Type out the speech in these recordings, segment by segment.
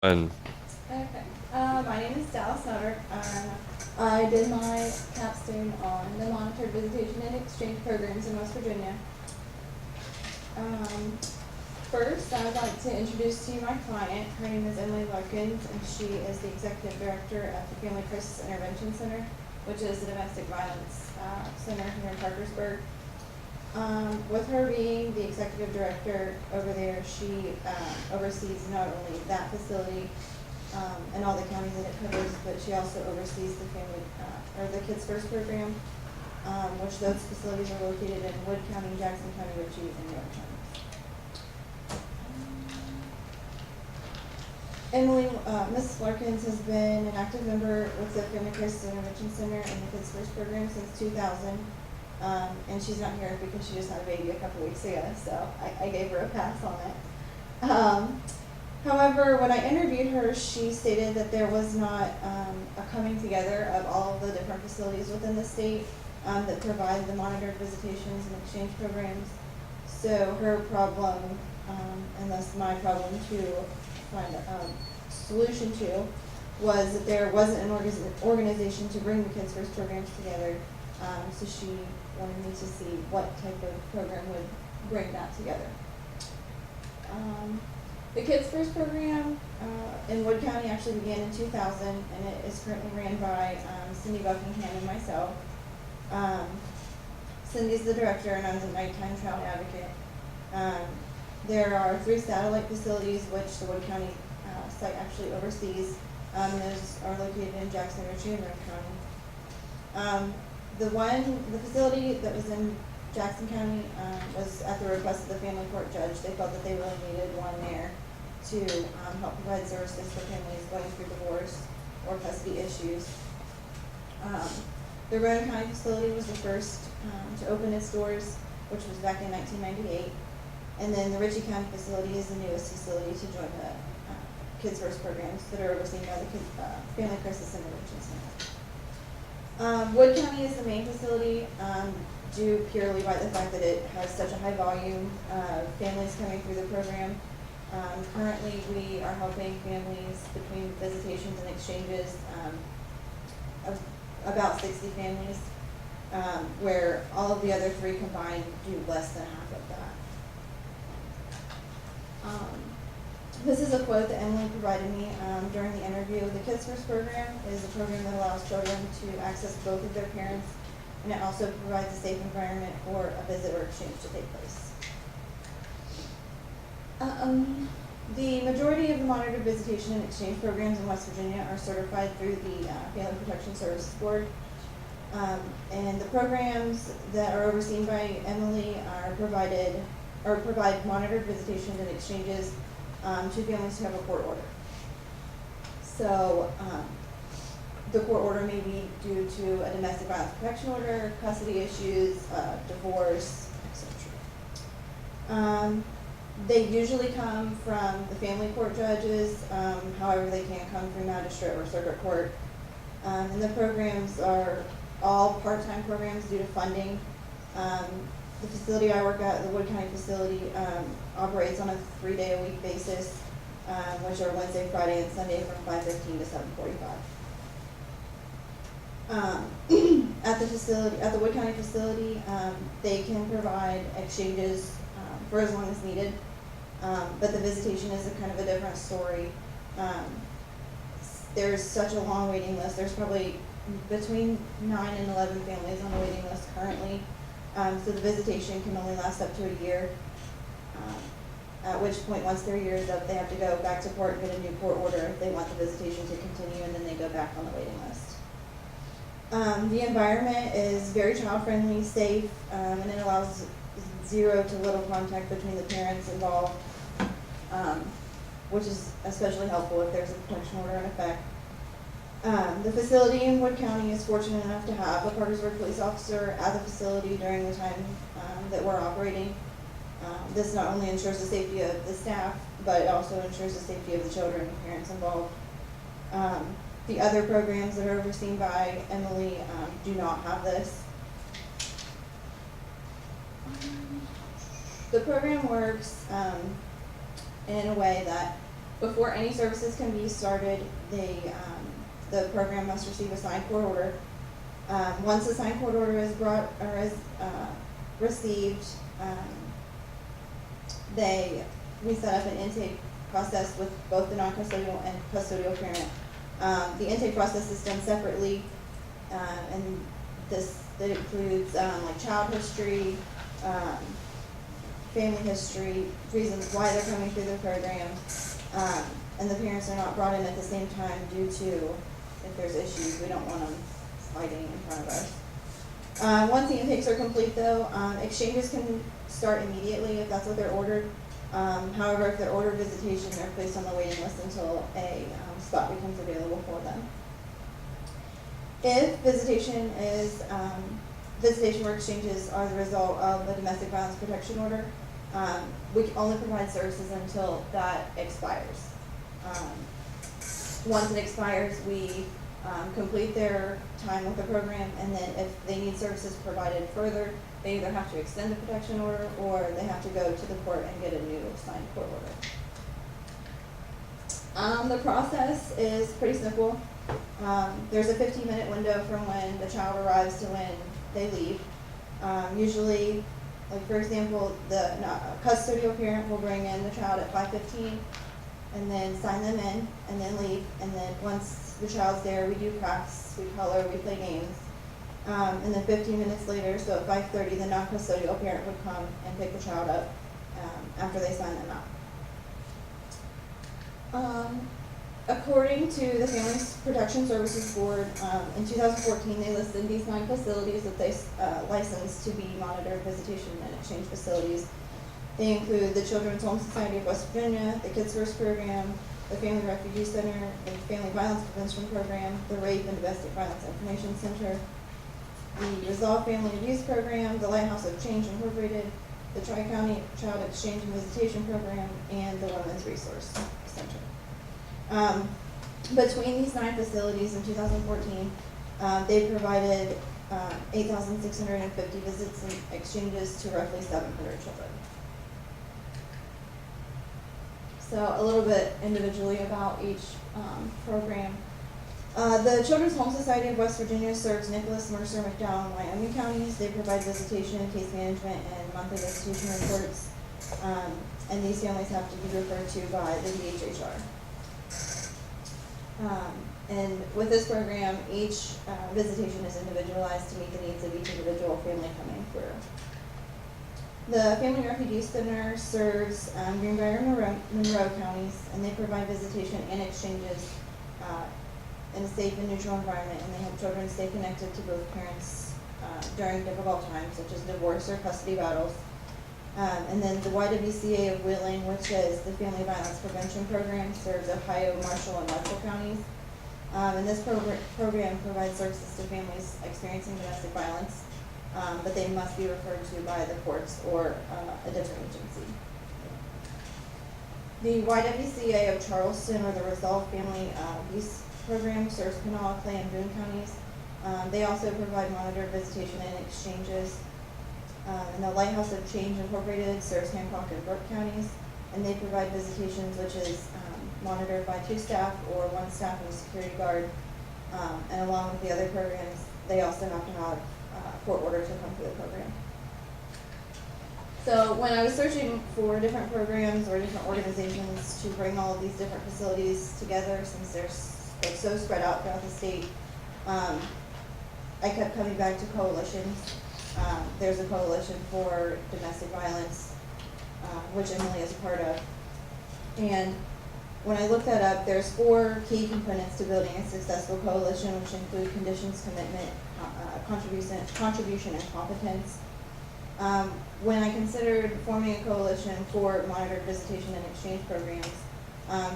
And Okay. My name is Dallas Nutter. I did my capstone on the monitored visitation and exchange programs in West Virginia. Um, First, I would like to introduce to you my client. Her name is Emily Larkins, and she is the executive director at the Family Crisis Intervention Center, which is a domestic violence center here in Parkersburg. With her being the executive director over there, she oversees not only that facility and all the counties that it covers, but she also oversees the family or the Kids First program, which those facilities are located in Wood County, Jackson County, Ritchie, and York County. Emily, Mrs. Larkins has been an active member with the Family Crisis Intervention Center and the Kids First program since 2000. And she's not here because she just had a baby a couple weeks ago, so I gave her a pass on it. However, when I interviewed her, she stated that there was not a coming together of all of the different facilities within the state that provide the monitored visitations and exchange programs. So her problem, and thus my problem to find a solution to, was that there wasn't an organization to bring the Kids First programs together. So she wanted me to see what type of program would bring that together. The Kids First program in Wood County actually began in 2000, and it is currently ran by Cindy Buckingham and myself. Cindy's the director, and I'm the nighttime child advocate. There are 3 satellite facilities which the Wood County site actually oversees. Those are located in Jackson, Ritchie, and York County. The facility that was in Jackson County was at the request of the family court judge. They felt that they really needed one there to help provide services for families going through divorce or custody issues. The Roane County facility was the first to open its doors, which was back in 1998. And then the Ritchie County facility is the newest facility to join the Kids First programs that are overseen by the Family Crisis Intervention Center. Wood County is the main facility, due purely by the fact that it has such a high volume of families coming through the program. Currently, we are helping families between visitations and exchanges of about 60 families, where all of the other 3 combined do less than half of that. This is a quote that Emily provided me during the interview. The Kids First program is a program that allows children to access both of their parents, and it also provides a safe environment for a visit or exchange to take place. The majority of the monitored visitation and exchange programs in West Virginia are certified through the Family Protection Services Board. And the programs that are overseen by Emily provide monitored visitations and exchanges to families who have a court order. So the court order may be due to a domestic violence protection order, custody issues, divorce, etc. They usually come from the family court judges, however they can come through magistrate or circuit court. And the programs are all part-time programs due to funding. The facility I work at, the Wood County facility, operates on a 3-day-a-week basis, which are Wednesday, Friday, and Sunday from 5:15 to 7:45. At the Wood County facility, they can provide exchanges for as long as needed, but the visitation is a kind of a different story. There's such a long waiting list. There's probably between 9 and 11 families on the waiting list currently. So the visitation can only last up to a year, at which point, once their year is up, they have to go back to court and get a new court order if they want the visitation to continue, and then they go back on the waiting list. The environment is very child-friendly, safe, and it allows 0 to little contact between the parents involved, which is especially helpful if there's a protection order in effect. The facility in Wood County is fortunate enough to have a Parkersburg police officer at the facility during the time that we're operating. This not only ensures the safety of the staff, but it also ensures the safety of the children and parents involved. The other programs that are overseen by Emily do not have this. The program works in a way that Before any services can be started, the program must receive a signed court order. Once the signed court order is received, we set up an intake process with both the non-custodial and custodial parent. The intake process is done separately, and that includes like child history, family history, reasons why they're coming through the program, and the parents are not brought in at the same time due to if there's issues. We don't want them fighting in front of us. Once the intakes are complete though, exchanges can start immediately if that's what they're ordered. However, if they're ordered visitation, they're placed on the waiting list until a spot becomes available for them. If visitation or exchanges are the result of a domestic violence protection order, we can only provide services until that expires. Once it expires, we complete their time with the program, and then if they need services provided further, they either have to extend the protection order or they have to go to the court and get a new signed court order. The process is pretty simple. There's a 15-minute window from when the child arrives to when they leave. Usually, like for example, the custodial parent will bring in the child at 5:15 and then sign them in and then leave. And then once the child's there, we do crafts, we color, we play games. And then 15 minutes later, so at 5:30, the non-custodial parent would come and pick the child up after they sign them out. According to the Family Protection Services Board, in 2014, they listed these 9 facilities that they licensed to be monitored visitation and exchange facilities. They include the Children's Home Society of West Virginia, the Kids First Program, the Family Refugee Center, the Family Violence Prevention Program, the Rape and Domestic Violence Information Center, the Resolve Family Abuse Program, the Lighthouse of Change Incorporated, the Tri-County Child Exchange and Visitation Program, and the Women's Resource Center. Between these 9 facilities in 2014, they provided 8,650 visits and exchanges to roughly 700 children. So a little bit individually about each program. The Children's Home Society of West Virginia serves Nicholas, Mercer, McDowell, and Wyoming counties. They provide visitation, case management, and monthly visitation reports. And these families have to be referred to by the DHHR. And with this program, each visitation is individualized to meet the needs of each individual family coming through. The Family Refugee Center serves Greenbrier and Monroe counties, and they provide visitation and exchanges in a safe and neutral environment, and they help children stay connected to both parents during difficult times, such as divorce or custody battles. And then the YWCA of Wheeling, which is the Family Violence Prevention Program, serves Ohio, Marshall, and Marshall counties. And this program provides services to families experiencing domestic violence, but they must be referred to by the courts or a different agency. The YWCA of Charleston, or the Resolve Family Abuse Program, serves Kanawha, Clay, and Boone counties. They also provide monitored visitation and exchanges. And the Lighthouse of Change Incorporated serves Hancock and Brooke counties, and they provide visitations which is monitored by 2 staff or 1 staff and a security guard. And along with the other programs, they also have to have a court order to come through the program. So when I was searching for different programs or different organizations to bring all of these different facilities together, since they're so spread out throughout the state, I kept coming back to coalitions. There's a coalition for domestic violence, which Emily is a part of. And when I looked that up, there's 4 key components to building a successful coalition, which include conditions, commitment, contribution, and competence. When I considered forming a coalition for monitored visitation and exchange programs,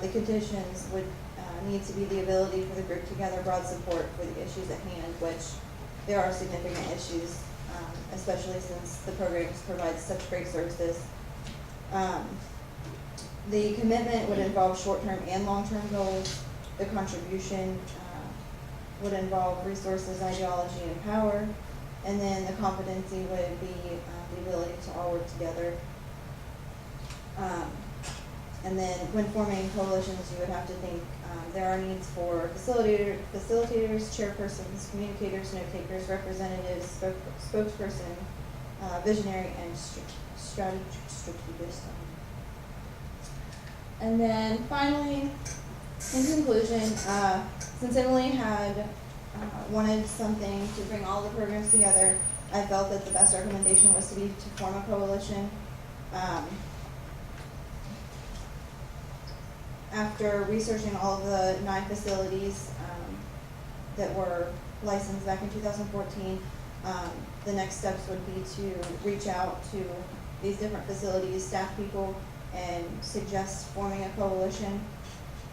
the conditions would need to be the ability for the group to gather broad support for the issues at hand, which there are significant issues, especially since the programs provide such great services. The commitment would involve short-term and long-term goals. The contribution would involve resources, ideology, and power. And then the competency would be the ability to all work together. And then when forming coalitions, you would have to think, there are needs for facilitators, chairpersons, communicators, note takers, representatives, spokesperson, visionary, and strategist. And then finally, in conclusion, since Emily had wanted something to bring all the programs together, I felt that the best recommendation was to form a coalition. After researching all of the 9 facilities that were licensed back in 2014, the next steps would be to reach out to these different facilities, staff people, and suggest forming a coalition.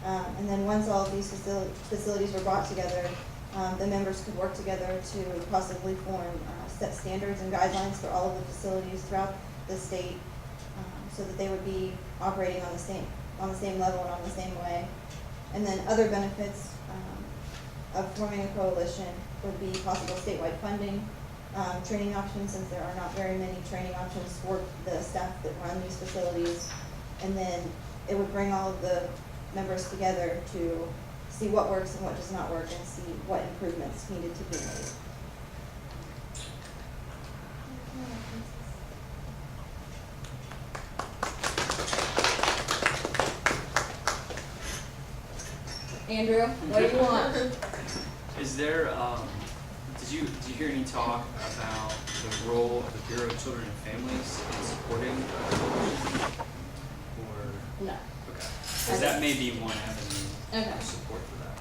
And then once all of these facilities were brought together, the members could work together to possibly set standards and guidelines for all of the facilities throughout the state, so that they would be operating on the same level and on the same way. And then other benefits of forming a coalition would be possible statewide funding, training options, since there are not very many training options for the staff that run these facilities. And then it would bring all of the members together to see what works and what does not work, and see what improvements needed to be made. Andrew, what do you want? Is there, did you hear any talk about the role of the Bureau of Children and Families in supporting a coalition? Or? No. Okay. Because that may be one avenue Okay. of support for that.